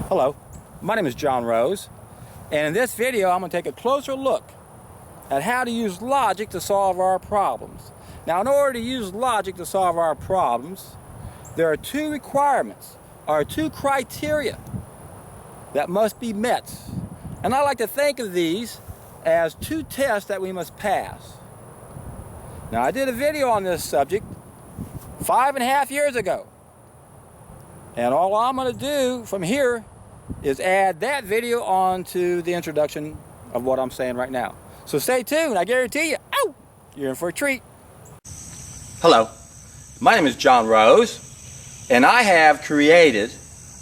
Hello, my name is John Rose, and in this video I'm going to take a closer look at how to use logic to solve our problems. Now, in order to use logic to solve our problems, there are two requirements, or two criteria that must be met. And I like to think of these as two tests that we must pass. Now, I did a video on this subject 5.5 years ago. And all I'm going to do from here is add that video on to the introduction of what I'm saying right now. So stay tuned. I guarantee you, you're in for a treat. Hello, my name is John Rose, and I have created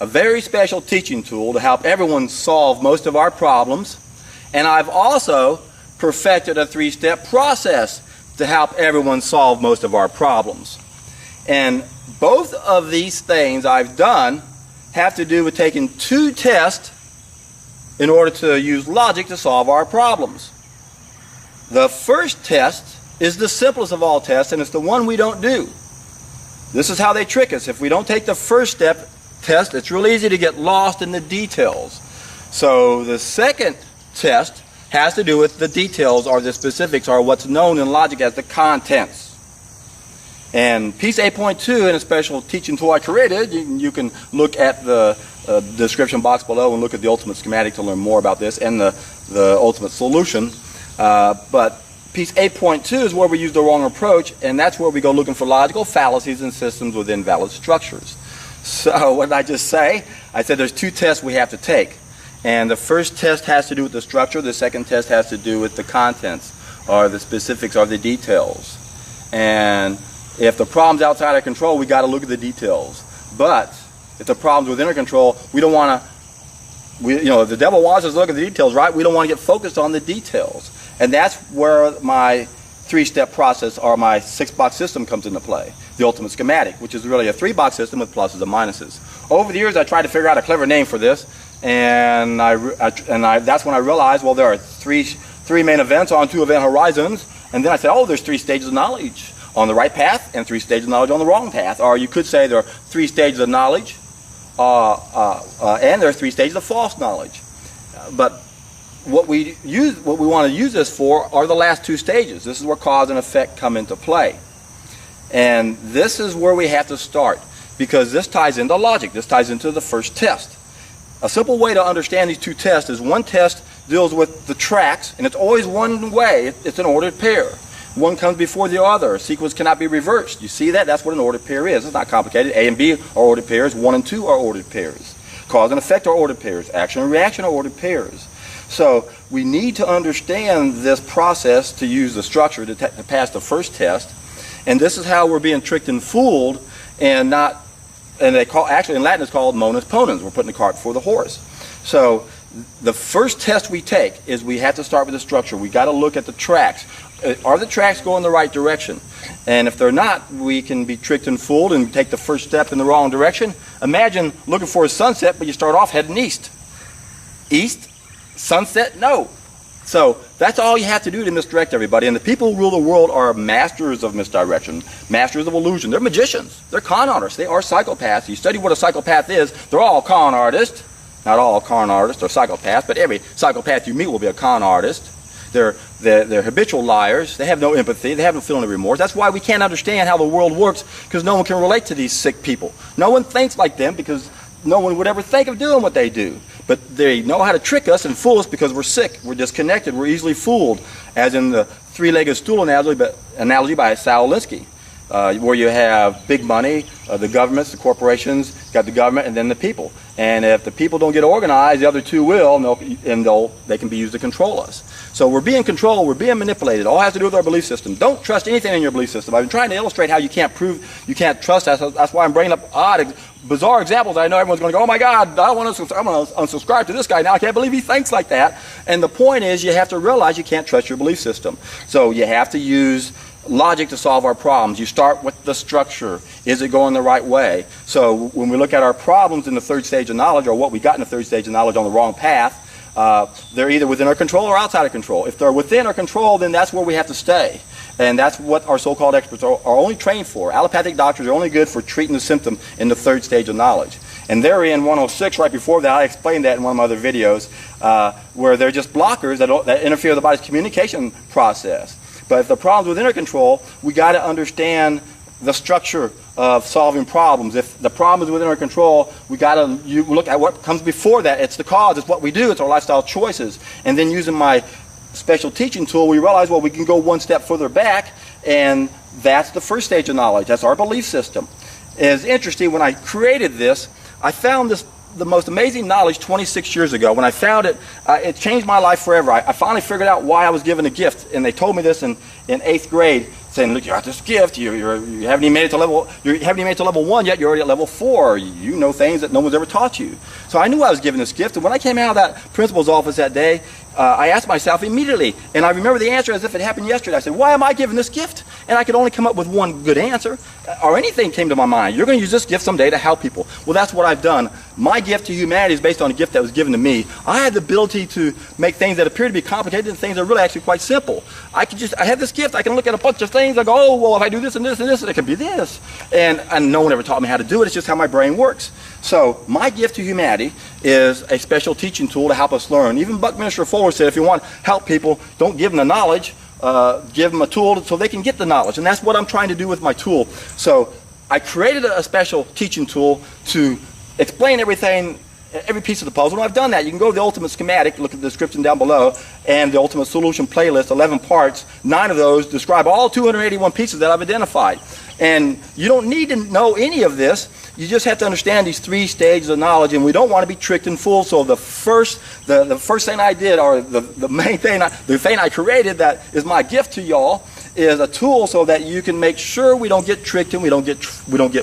a very special teaching tool to help everyone solve most of our problems. And I've also perfected a 3-step process to help everyone solve most of our problems. And both of these things I've done have to do with taking two tests in order to use logic to solve our problems. The first test is the simplest of all tests, and it's the one we don't do. This is how they trick us. If we don't take the first step test, it's real easy to get lost in the details. So the second test has to do with the details, or the specifics, or what's known in logic as the contents. And piece 8.2 in a special teaching tool I created, you can look at the description box below and look at the ultimate schematic to learn more about this and the ultimate solution. But piece 8.2 is where we use the wrong approach, and that's where we go looking for logical fallacies in systems with invalid structures. So what did I just say? I said there's two tests we have to take. And the first test has to do with the structure. The second test has to do with the contents, or the specifics, or the details. And if the problem's outside our control, we got to look at the details. But if the problem's within our control, we don't want to, if the devil wants us to look at the details, right? We don't want to get focused on the details. And that's where my 3-step process, or my 6-box system, comes into play. The ultimate schematic, which is really a 3-box system with pluses and minuses. Over the years, I tried to figure out a clever name for this, and that's when I realized, well, there are three main events on 2 event horizons, and then I said, oh, there's 3 stages of knowledge on the right path and 3 stages of knowledge on the wrong path. Or you could say there are 3 stages of knowledge, and there are 3 stages of false knowledge. But what we want to use this for are the last 2 stages. This is where cause and effect come into play. And this is where we have to start, because this ties into logic. This ties into the first test. A simple way to understand these 2 tests is one test deals with the tracks, and it's always one way. It's an ordered pair. One comes before the other. A sequence cannot be reversed. You see that? That's what an ordered pair is. It's not complicated. A and B are ordered pairs. 1 and 2 are ordered pairs. Cause and effect are ordered pairs. Action and reaction are ordered pairs. So we need to understand this process to use the structure to pass the first test. And this is how we're being tricked and fooled, and actually in Latin it's called monus ponens. We're putting the cart before the horse. So the first test we take is we have to start with the structure. We got to look at the tracks. Are the tracks going the right direction? And if they're not, we can be tricked and fooled and take the first step in the wrong direction. Imagine looking for a sunset, but you start off heading east. East? Sunset? No. So that's all you have to do to misdirect everybody. And the people who rule the world are masters of misdirection, masters of illusion. They're magicians. They're con artists. They are psychopaths. You study what a psychopath is, they're all con artists. Not all con artists are psychopaths, but every psychopath you meet will be a con artist. They're habitual liars. They have no empathy. They have no feeling of remorse. That's why we can't understand how the world works, because no one can relate to these sick people. No one thinks like them, because no one would ever think of doing what they do. But they know how to trick us and fool us because we're sick. We're disconnected. We're easily fooled, as in the 3-legged stool analogy by Saul Alinsky, where you have big money, the governments, the corporations, got the government, and then the people. And if the people don't get organized, the other 2 will, and they can be used to control us. So we're being controlled, we're being manipulated. It all has to do with our belief system. Don't trust anything in your belief system. I've been trying to illustrate how you can't trust us. That's why I'm bringing up bizarre examples. I know everyone's going to go, oh my God, I'm going to unsubscribe to this guy now. I can't believe he thinks like that. And the point is, you have to realize you can't trust your belief system. So you have to use logic to solve our problems. You start with the structure. Is it going the right way? So when we look at our problems in the 3rd stage of knowledge, or what we got in the 3rd stage of knowledge on the wrong path, they're either within our control or outside of control. If they're within our control, then that's where we have to stay. And that's what our so-called experts are only trained for. Allopathic doctors are only good for treating the symptom in the 3rd stage of knowledge. And they're in 106 right before that. I explained that in one of my other videos, where they're just blockers that interfere with the body's communication process. But if the problem's within our control, we got to understand the structure of solving problems. If the problem is within our control, we got to look at what comes before that. It's the cause, it's what we do, it's our lifestyle choices. And then using my special teaching tool, we realize, well, we can go one step further back, and that's the first stage of knowledge. That's our belief system. It's interesting, when I created this, I found the most amazing knowledge 26 years ago. When I found it, it changed my life forever. I finally figured out why I was given a gift, and they told me this in 8th grade, saying, look, you got this gift, you haven't even made it to level 1 yet, you're already at level 4. You know things that no one's ever taught you. So I knew I was given this gift, and when I came out of that principal's office that day, I asked myself immediately, and I remember the answer as if it happened yesterday. I said, why am I given this gift? And I could only come up with one good answer, or anything came to my mind. You're going to use this gift someday to help people. Well, that's what I've done. My gift to humanity is based on a gift that was given to me. I had the ability to make things that appear to be complicated and things that are really actually quite simple. I have this gift. I can look at a bunch of things. I go, oh, well, if I do this and this and this, it can be this. And no one ever taught me how to do it. It's just how my brain works. So my gift to humanity is a special teaching tool to help us learn. Even Buckminster Fuller said, if you want to help people, don't give them the knowledge, give them a tool so they can get the knowledge. And that's what I'm trying to do with my tool. So I created a special teaching tool to explain everything, every piece of the puzzle. And I've done that. You can go to the Ultimate Schematic, look at the description down below, and the Ultimate Solution playlist, 11 parts. 9 of those describe all 281 pieces that I've identified. And you don't need to know any of this. You just have to understand these 3 stages of knowledge, and we don't want to be tricked and fooled. So the first thing I did, or the main thing, the thing I created that is my gift to y'all, is a tool so that you can make sure we don't get tricked and we don't get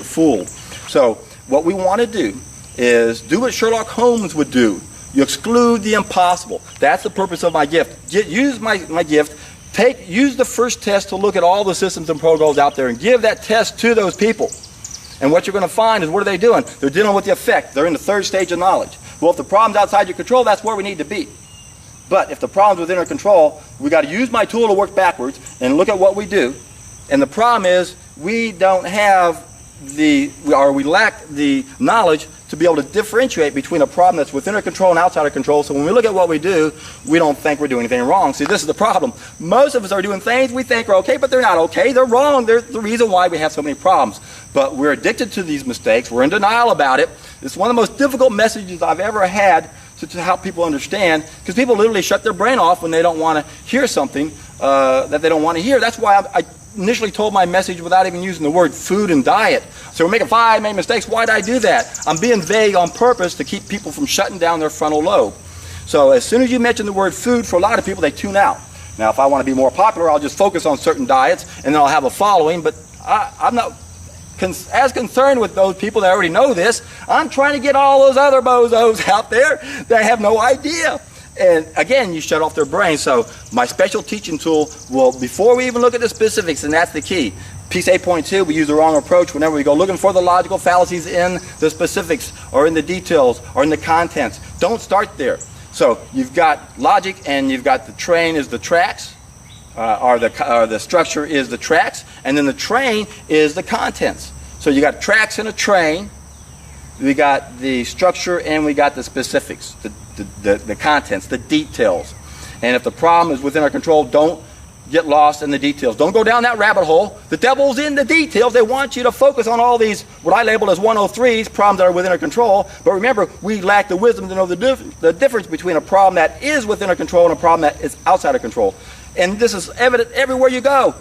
fooled. So what we want to do is do what Sherlock Holmes would do. You exclude the impossible. That's the purpose of my gift. Use my gift. Use the first test to look at all the systems and protocols out there and give that test to those people. And what you're going to find is, what are they doing? They're dealing with the effect. They're in the 3rd stage of knowledge. Well, if the problem's outside your control, that's where we need to be. But if the problem's within our control, we got to use my tool to work backwards and look at what we do. And the problem is, we lack the knowledge to be able to differentiate between a problem that's within our control and outside our control. So when we look at what we do, we don't think we're doing anything wrong. See, this is the problem. Most of us are doing things we think are okay, but they're not okay. They're wrong. They're the reason why we have so many problems. But we're addicted to these mistakes. We're in denial about it. It's one of the most difficult messages I've ever had to help people understand, because people literally shut their brain off when they don't want to hear something that they don't want to hear. That's why I initially told my message without even using the word food and diet. So we're making 5 main mistakes. Why did I do that? I'm being vague on purpose to keep people from shutting down their frontal lobe. So as soon as you mention the word food, for a lot of people, they tune out. Now, if I want to be more popular, I'll just focus on certain diets, and then I'll have a following. But I'm not as concerned with those people that already know this. I'm trying to get all those other bozos out there that have no idea. And again, you shut off their brain. So my special teaching tool will, before we even look at the specifics, and that's the key. Piece 8.2, we use the wrong approach whenever we go looking for the logical fallacies in the specifics or in the details or in the contents. Don't start there. So you've got logic, and you've got the train is the tracks, or the structure is the tracks, and then the train is the contents. So you got tracks in a train, we got the structure, and we got the specifics, the contents, the details. And if the problem is within our control, don't get lost in the details. Don't go down that rabbit hole. The devil's in the details. They want you to focus on all these, what I label as 103s, problems that are within our control. But remember, we lack the wisdom to know the difference between a problem that is within our control and a problem that is outside our control. And this is evident everywhere you go.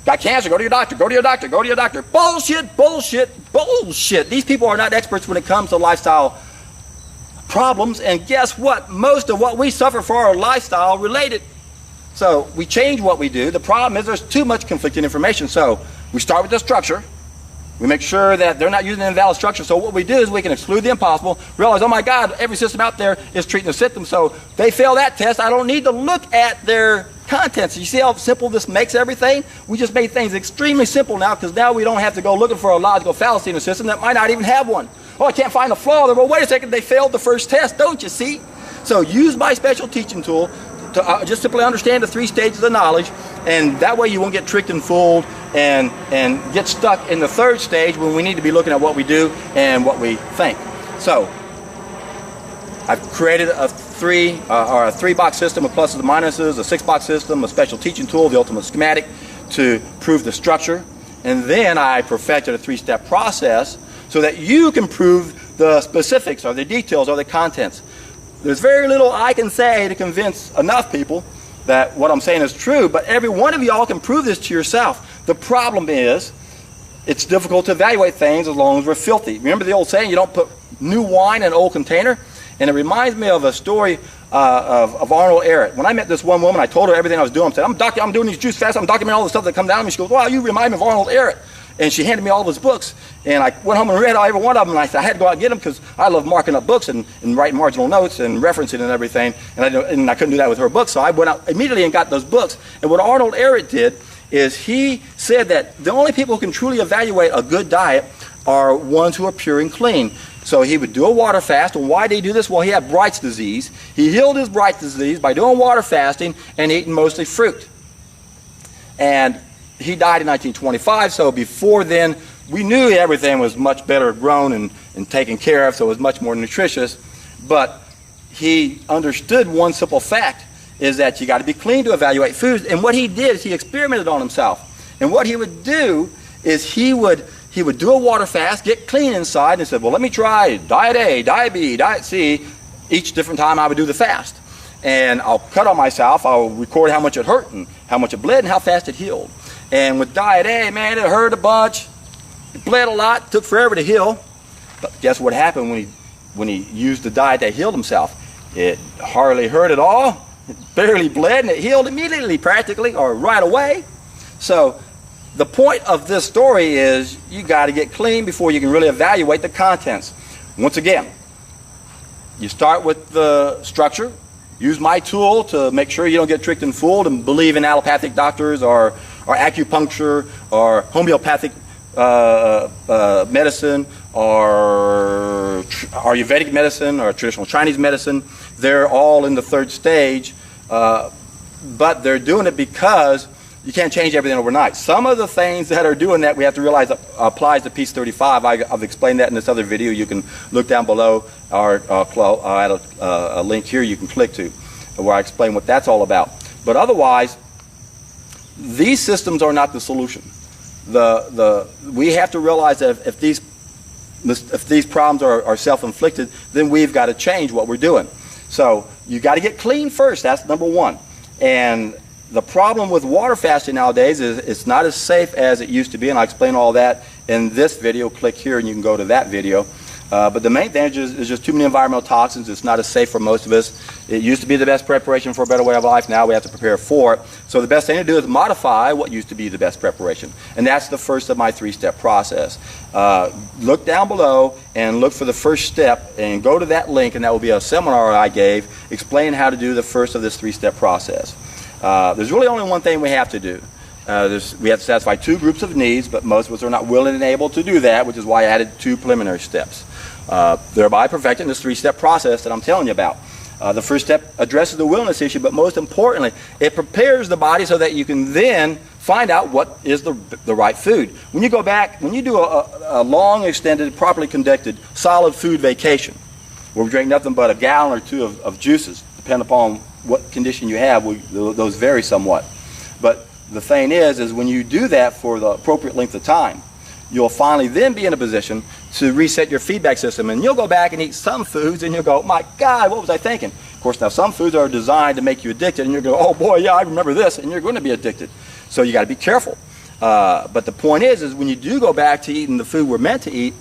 Got cancer, go to your doctor, go to your doctor, go to your doctor. Bullshit, bullshit, bullshit. These people are not experts when it comes to lifestyle problems. And guess what? Most of what we suffer for are lifestyle related. So we change what we do. The problem is there's too much conflicting information. So we start with the structure. We make sure that they're not using an invalid structure. So what we do is we can exclude the impossible, realize, oh my God, every system out there is treating a symptom. So they fail that test. I don't need to look at their contents. You see how simple this makes everything? We just made things extremely simple now, because now we don't have to go looking for a logical fallacy in a system that might not even have one. Oh, I can't find a flaw there. Well, wait a second, they failed the first test, don't you see? So use my special teaching tool to just simply understand the 3 stages of knowledge, and that way you won't get tricked and fooled and get stuck in the 3rd stage when we need to be looking at what we do and what we think. So I've created a three-box system with pluses and minuses, a six-box system, a special teaching tool, the ultimate schematic to prove the structure. And then I perfected a three-step process so that you can prove the specifics or the details or the contents. There's very little I can say to convince enough people that what I'm saying is true, but every one of y'all can prove this to yourself. The problem is, it's difficult to evaluate things as long as we're filthy. Remember the old saying, you don't put new wine in an old container? And it reminds me of a story of Arnold Ehret. When I met this one woman, I told her everything I was doing. I said, I'm doing these juice fasts, I'm documenting all the stuff that come down to me. She goes, wow, you remind me of Arnold Ehret. And she handed me all of his books. And I went home and read every one of them. And I said, I had to go out and get them because I love marking up books and writing marginal notes and referencing and everything. And I couldn't do that with her books. So I went out immediately and got those books. And what Arnold Ehret did is he said that the only people who can truly evaluate a good diet are ones who are pure and clean. So he would do a water fast. And why did he do this? Well, he had Bright's disease. He healed his Bright's disease by doing water fasting and eating mostly fruit. And he died in 1925, so before then, we knew everything was much better grown and taken care of, so it was much more nutritious. But he understood one simple fact, is that you got to be clean to evaluate foods. And what he did is he experimented on himself. And what he would do is he would do a water fast, get clean inside, and said, well, let me try diet A, diet B, diet C. Each different time I would do the fast. And I'll cut on myself, I'll record how much it hurt and how much it bled and how fast it healed. And with diet A, man, it hurt a bunch. It bled a lot, took forever to heal. But guess what happened when he used the diet that healed himself? It hardly hurt at all. It barely bled, and it healed immediately, practically, or right away. So the point of this story is you got to get clean before you can really evaluate the contents. Once again, you start with the structure. Use my tool to make sure you don't get tricked and fooled and believe in allopathic doctors or acupuncture or homeopathic medicine or Ayurvedic medicine or traditional Chinese medicine. They're all in the third stage, but they're doing it because you can't change everything overnight. Some of the things that are doing that we have to realize applies to Peace 35. I've explained that in this other video. You can look down below or I'll add a link here you can click to where I explain what that's all about. But otherwise, these systems are not the solution. We have to realize that if these problems are self-inflicted, then we've got to change what we're doing. So you got to get clean first. That's number one. And the problem with water fasting nowadays is it's not as safe as it used to be, and I'll explain all that in this video. Click here and you can go to that video. But the main thing is just too many environmental toxins. It's not as safe for most of us. It used to be the best preparation for a better way of life. Now we have to prepare for it. So the best thing to do is modify what used to be the best preparation. And that's the first of my three-step process. Look down below and look for the first step and go to that link, and that will be a seminar I gave explaining how to do the first of this three-step process. There's really only one thing we have to do. We have to satisfy two groups of needs, but most of us are not willing and able to do that, which is why I added two preliminary steps, thereby perfecting this three-step process that I'm telling you about. The first step addresses the willingness issue, but most importantly, it prepares the body so that you can then find out what is the right food. When you go back, when you do a long, extended, properly conducted, solid food vacation, where we drink nothing but a gallon or two of juices, depending upon what condition you have, those vary somewhat. But the thing is when you do that for the appropriate length of time, you'll finally then be in a position to reset your feedback system. And you'll go back and eat some foods and you'll go, my God, what was I thinking? Of course, now some foods are designed to make you addicted, and you'll go, oh boy, yeah, I remember this, and you're going to be addicted. So you got to be careful. But the point is when you do go back to eating the food we're meant to eat,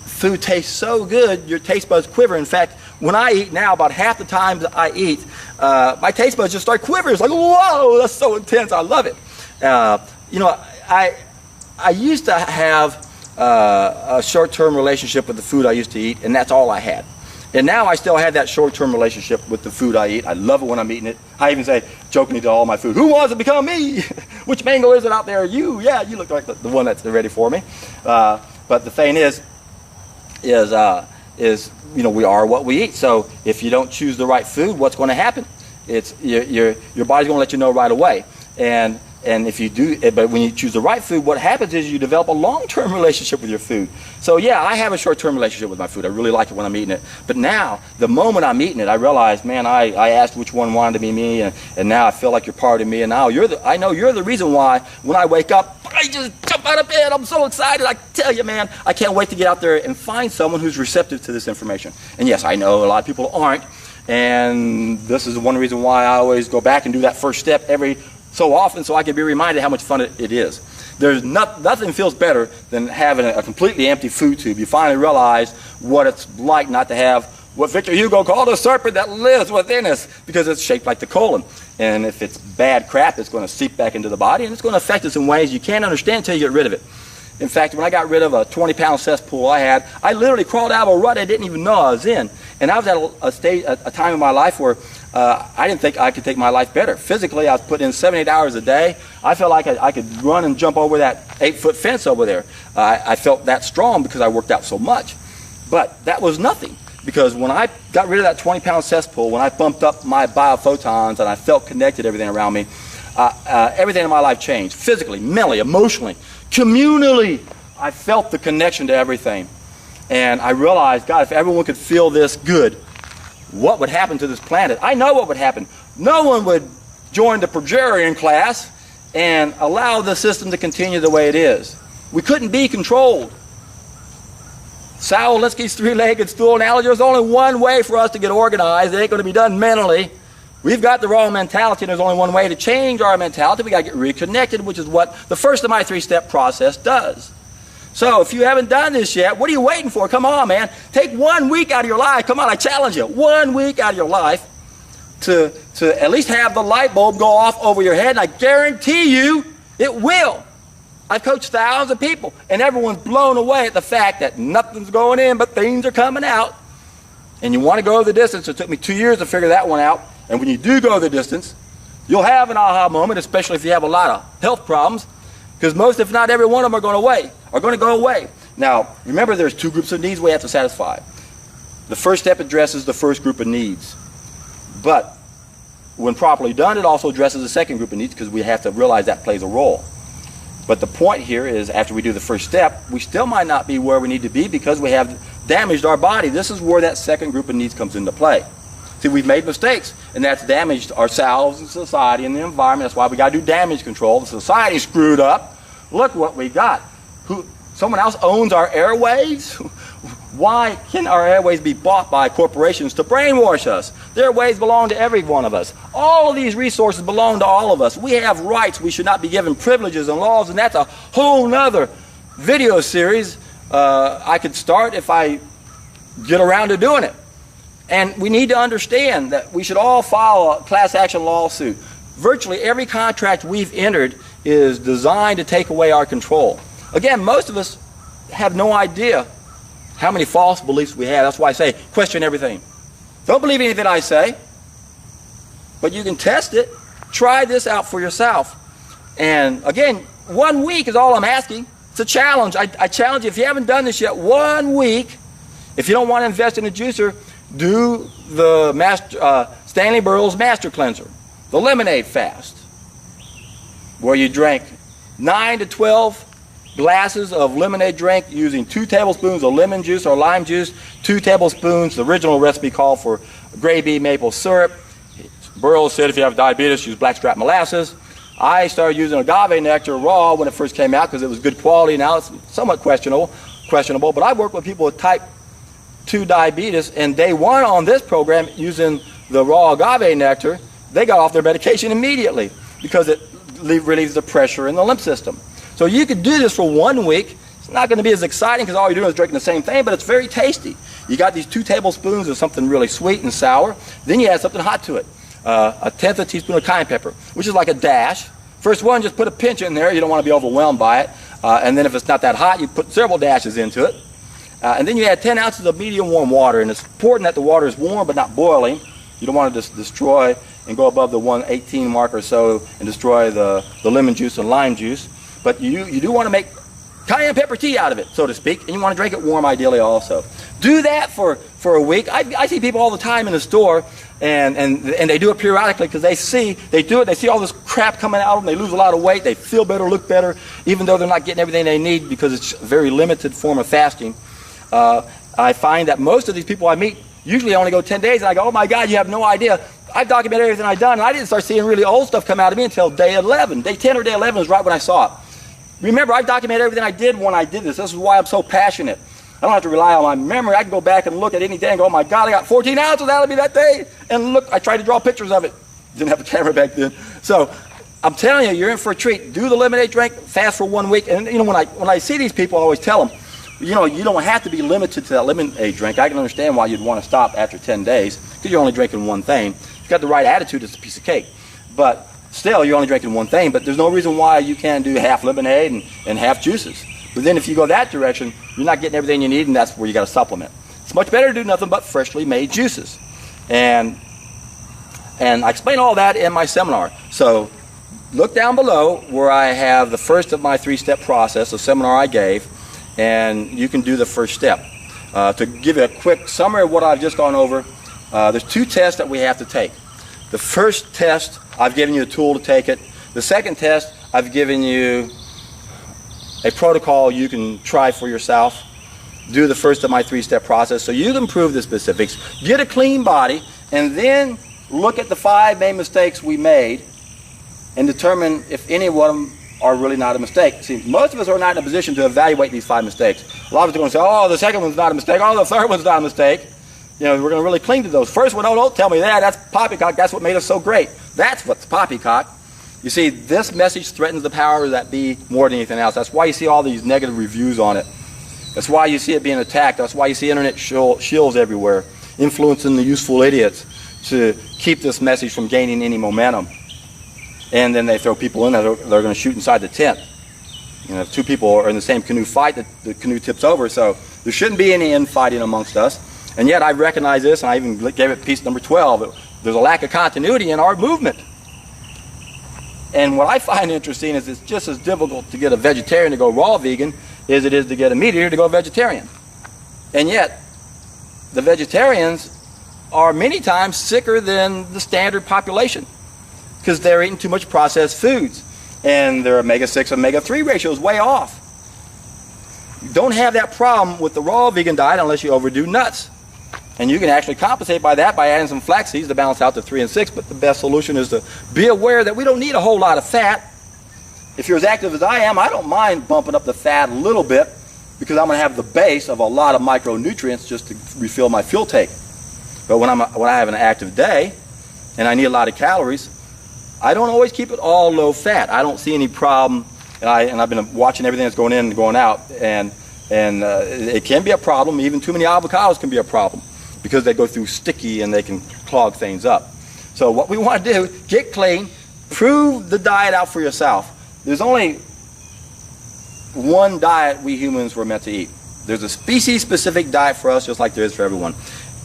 food tastes so good, your taste buds quiver. In fact, when I eat now, about half the time that I eat, my taste buds just start quivering. It's like, whoa, that's so intense. I love it. I used to have a short-term relationship with the food I used to eat, and that's all I had. And now I still have that short-term relationship with the food I eat. I love it when I'm eating it. I even say jokingly to all my food, who wants to become me? Which mango is it out there? You. Yeah, you look like the one that's ready for me. But the thing is we are what we eat. So if you don't choose the right food, what's going to happen? It's your body's going to let you know right away. And And if you do, but when you choose the right food, what happens is you develop a long-term relationship with your food. So yeah, I have a short-term relationship with my food. I really like it when I'm eating it. But now, the moment I'm eating it, I realize, man, I asked which one wanted to be me, and now I feel like you're part of me. And now I know you're the reason why when I wake up, I just jump out of bed. I'm so excited. I tell you, man, I can't wait to get out there and find someone who's receptive to this information. And yes, I know a lot of people aren't. And this is one reason why I always go back and do that first step every so often, so I can be reminded how much fun it is. There's nothing feels better than having a completely empty food tube. You finally realize what it's like not to have what Victor Hugo called a serpent that lives within us, because it's shaped like the colon. And if it's bad crap, it's going to seep back into the body, and it's going to affect us in ways you can't understand until you get rid of it. In fact, when I got rid of a 20-pound cesspool I literally crawled out of a rut I didn't even know I was in. And I was at a time in my life where I didn't think I could take my life better. Physically, I was putting in 7-8 hours a day. I felt like I could run and jump over that 8-foot fence over there. I felt that strong because I worked out so much. But that was nothing, because when I got rid of that 20-pound cesspool, when I bumped up my biophotons and I felt connected to everything around me, everything in my life changed. Physically, mentally, emotionally, communally. I felt the connection to everything. And I realized, God, if everyone could feel this good, what would happen to this planet? I know what would happen. No one would join the Progerian class and allow the system to continue the way it is. We couldn't be controlled. Saul Alinsky's three-legged stool analogy, there's only one way for us to get organized. It ain't going to be done mentally. We've got the wrong mentality, and there's only one way to change our mentality. We got to get reconnected, which is what the first of my 3-step process does. So if you haven't done this yet, what are you waiting for? Come on, man. Take 1 week out of your life. Come on, I challenge you. 1 week out of your life to at least have the light bulb go off over your head, and I guarantee you it will. I've coached thousands of people, and everyone's blown away at the fact that nothing's going in, but things are coming out. And you want to go the distance. It took me 2 years to figure that one out. And when you do go the distance, you'll have an aha moment, especially if you have a lot of health problems, because most, if not every one of them, are going to go away. Now, remember, there's 2 groups of needs we have to satisfy. The first step addresses the first group of needs. But when properly done, it also addresses the second group of needs, because we have to realize that plays a role. But the point here is, after we do the first step, we still might not be where we need to be because we have damaged our body. This is where that second group of needs comes into play. See, we've made mistakes, and that's damaged ourselves and society and the environment. That's why we got to do damage control. The society's screwed up. Look what we got. Someone else owns our airways? Why can our airways be bought by corporations to brainwash us? The airways belong to every one of us. All of these resources belong to all of us. We have rights. We should not be given privileges and laws, and that's a whole nother video series I could start if I get around to doing it. And we need to understand that we should all file a class action lawsuit. Virtually every contract we've entered is designed to take away our control. Again, most of us have no idea how many false beliefs we have. That's why I say, question everything. Don't believe anything I say, but you can test it. Try this out for yourself. And again, 1 week is all I'm asking. It's a challenge. I challenge you, if you haven't done this yet, 1 week, if you don't want to invest in a juicer, do the Stanley Burroughs Master Cleanser, the lemonade fast, where you drink 9 to 12 glasses of lemonade drink using 2 tablespoons of lemon juice or lime juice, 2 tablespoons, the original recipe called for gray bee maple syrup. Burroughs said if you have diabetes, use blackstrap molasses. I started using agave nectar raw when it first came out because it was good quality. Now it's somewhat questionable, but I work with people with type 2 diabetes, and day 1 on this program using the raw agave nectar, they got off their medication immediately because it relieves the pressure in the lymph system. So you could do this for 1 week. It's not going to be as exciting because all you're doing is drinking the same thing, but it's very tasty. You got these 2 tablespoons of something really sweet and sour. Then you add something hot to it. 1/10 of a teaspoon of cayenne pepper, which is like a dash. First one, just put a pinch in there. You don't want to be overwhelmed by it. And then if it's not that hot, you put several dashes into it. And then you add 10 ounces of medium warm water. And it's important that the water is warm but not boiling. You don't want to just destroy and go above the 118 mark or so and destroy the lemon juice and lime juice. But you do want to make cayenne pepper tea out of it, so to speak, and you want to drink it warm ideally also. Do that for a week. I see people all the time in the store, and they do it periodically because they see all this crap coming out of them. They lose a lot of weight. They feel better, look better, even though they're not getting everything they need because it's a very limited form of fasting. I find that most of these people I meet usually only go 10 days, and I go, oh my God, you have no idea. I've documented everything I've done, and I didn't start seeing really old stuff come out of me until day 11. Day 10 or day 11 is right when I saw it. Remember, I've documented everything I did when I did this. This is why I'm so passionate. I don't have to rely on my memory. I can go back and look at any day and go, oh my God, I got 14 ounces out of me that day. And look, I tried to draw pictures of it. Didn't have a camera back then. So I'm telling you, you're in for a treat. Do the lemonade drink, fast for 1 week. And you know, when I see these people, I always tell them, you know, you don't have to be limited to that lemonade drink. I can understand why you'd want to stop after 10 days because you're only drinking one thing. If you've got the right attitude, it's a piece of cake. But still, you're only drinking one thing. But there's no reason why you can't do half lemonade and half juices. But then if you go that direction, you're not getting everything you need, and that's where you got to supplement. It's much better to do nothing but freshly made juices. And I explain all that in my seminar. So look down below where I have the first of my 3-step process, the seminar I gave, and you can do the first step. To give you a quick summary of what I've just gone over, there's 2 tests that we have to take. The first test, I've given you a tool to take it. The second test, I've given you a protocol you can try for yourself. Do the first of my 3-step process so you can prove the specifics, get a clean body, and then look at the 5 main mistakes we made and determine if any of them are really not a mistake. See, most of us are not in a position to evaluate these 5 mistakes. A lot of us are going to say, oh, the second one's not a mistake, oh, the third one's not a mistake. You know, we're going to really cling to those. First one, oh, don't tell me that, that's poppycock, that's what made us so great. That's what's poppycock. You see, this message threatens the powers that be more than anything else. That's why you see all these negative reviews on it. That's why you see it being attacked. That's why you see internet shills everywhere, influencing the useful idiots to keep this message from gaining any momentum. And then they throw people in there, they're going to shoot inside the tent. You know, if 2 people are in the same canoe fight, the canoe tips over. So there shouldn't be any infighting amongst us. And yet I recognize this, and I even gave it piece number 12. There's a lack of continuity in our movement. And what I find interesting is it's just as difficult to get a vegetarian to go raw vegan as it is to get a meat eater to go vegetarian. And yet, the vegetarians are many times sicker than the standard population because they're eating too much processed foods. And their omega-6, omega-3 ratio is way off. You don't have that problem with the raw vegan diet unless you overdo nuts. And you can actually compensate by that by adding some flax seeds to balance out the 3 and 6, but the best solution is to be aware that we don't need a whole lot of fat. If you're as active as I am, I don't mind bumping up the fat a little bit because I'm going to have the base of a lot of micronutrients just to refill my fuel tank. But when I have an active day and I need a lot of calories, I don't always keep it all low fat. I don't see any problem, and I've been watching everything that's going in and going out, and it can be a problem. Even too many avocados can be a problem, because they go through sticky and they can clog things up. So what we want to do, get clean, prove the diet out for yourself. There's only one diet we humans were meant to eat. There's a species-specific diet for us, just like there is for everyone.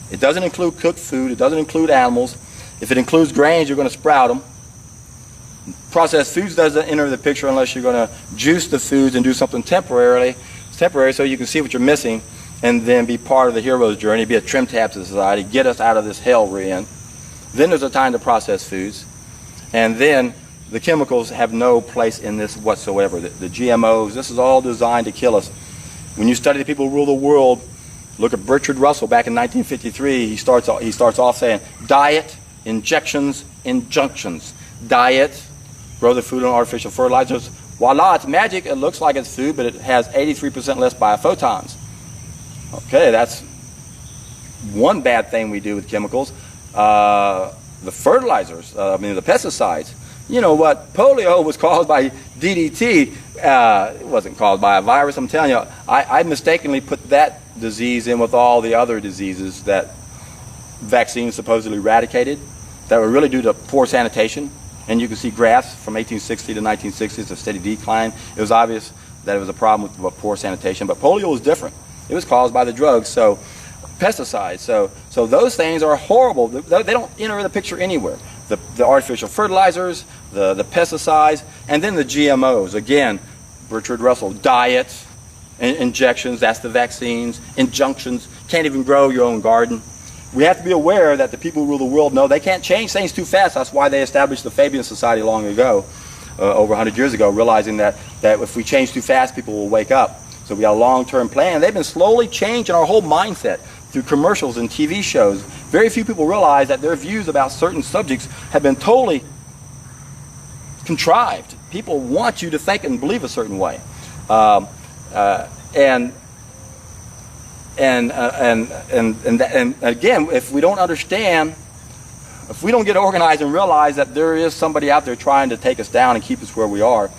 It doesn't include cooked food. It doesn't include animals. If it includes grains, you're going to sprout them. Processed foods doesn't enter the picture unless you're going to juice the foods and do something temporary so you can see what you're missing, and then be part of the hero's journey, be a trim tab to society, get us out of this hell we're in. Then there's a time to process foods. And then the chemicals have no place in this whatsoever. The GMOs, this is all designed to kill us. When you study the people who rule the world, look at Bertrand Russell back in 1953. He starts off saying, diet, injections, injunctions. Diet, grow the food on artificial fertilizers. Voila, it's magic. It looks like it's food, but it has 83% less biophotons. Okay, that's one bad thing we do with chemicals. The fertilizers, the pesticides. You know what? Polio was caused by DDT. It wasn't caused by a virus. I'm telling you, I mistakenly put that disease in with all the other diseases that vaccines supposedly eradicated that were really due to poor sanitation. And you can see graphs from 1860 to 1960, it's a steady decline. It was obvious that it was a problem with poor sanitation, but polio was different. It was caused by the drugs, so pesticides. So those things are horrible. They don't enter the picture anywhere. The artificial fertilizers, the pesticides, and then the GMOs. Again, Bertrand Russell, diet, injections, that's the vaccines, injunctions. can't even grow your own garden. We have to be aware that the people who rule the world know they can't change things too fast. That's why they established the Fabian Society long ago, over 100 years ago, realizing that if we change too fast, people will wake up. So we got a long-term plan. They've been slowly changing our whole mindset through commercials and TV shows. Very few people realize that their views about certain subjects have been totally contrived. People want you to think and believe a certain way. And again, if we don't understand, if we don't get organized and realize that there is somebody out there trying to take us down and keep us where we are,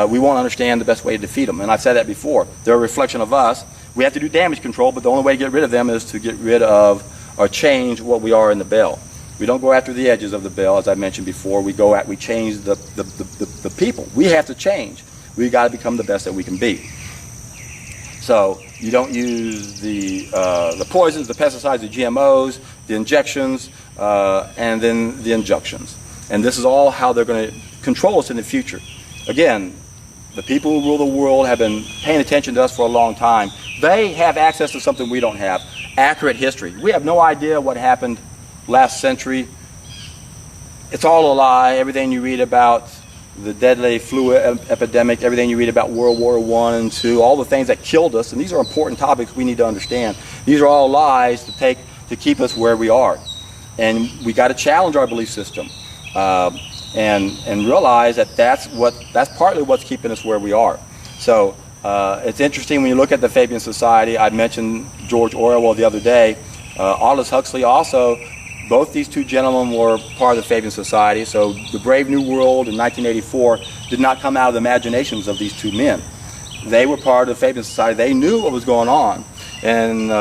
we won't understand the best way to defeat them. And I've said that before. They're a reflection of us. We have to do damage control, but the only way to get rid of them is to get rid of or change what we are in the bell. We don't go after the edges of the bell, as I mentioned before. We change the people. We have to change. We've got to become the best that we can be. So you don't use the poisons, the pesticides, the GMOs, the injections, and then the injunctions. And this is all how they're going to control us in the future. Again, the people who rule the world have been paying attention to us for a long time. They have access to something we don't have, accurate history. We have no idea what happened last century. It's all a lie. Everything you read about the deadly flu epidemic, everything you read about World War I and II, all the things that killed us, and these are important topics we need to understand. These are all lies to keep us where we are. And we got to challenge our belief system and realize that that's partly what's keeping us where we are. So it's interesting when you look at the Fabian Society. I mentioned George Orwell the other day. Aldous Huxley also. Both these two gentlemen were part of the Fabian Society, so the Brave New World in 1984 did not come out of the imaginations of these two men. They were part of the Fabian Society. They knew what was going on, and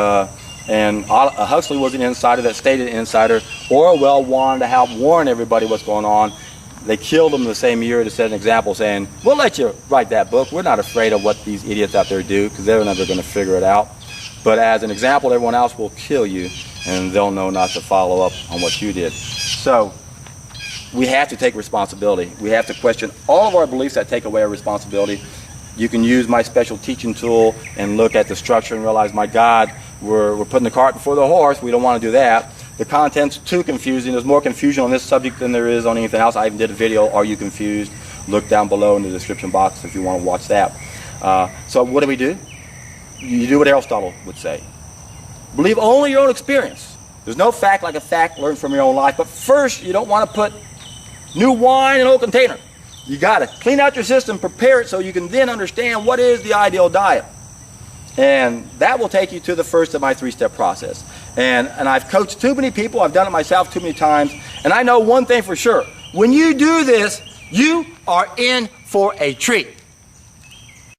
Huxley was an insider that stayed an insider. Orwell wanted to help warn everybody what's going on. They killed him the same year to set an example, saying, "We'll let you write that book. We're not afraid of what these idiots out there do, because they're never going to figure it out. But as an example, everyone else will kill you, and they'll know not to follow up on what you did." So we have to take responsibility. We have to question all of our beliefs that take away our responsibility. You can use my special teaching tool and look at the structure and realize, my God, we're putting the cart before the horse. We don't want to do that. The content's too confusing. There's more confusion on this subject than there is on anything else. I even did a video, Are You Confused? Look down below in the description box if you want to watch that. So what do? You do what Aristotle would say. Believe only your own experience. There's no fact like a fact learned from your own life. But first, you don't want to put new wine in an old container. You got to clean out your system, prepare it so you can then understand what is the ideal diet. And that will take you to the first of my three-step process. And I've coached too many people. I've done it myself too many times. And I know one thing for sure. When you do this, you are in for a treat.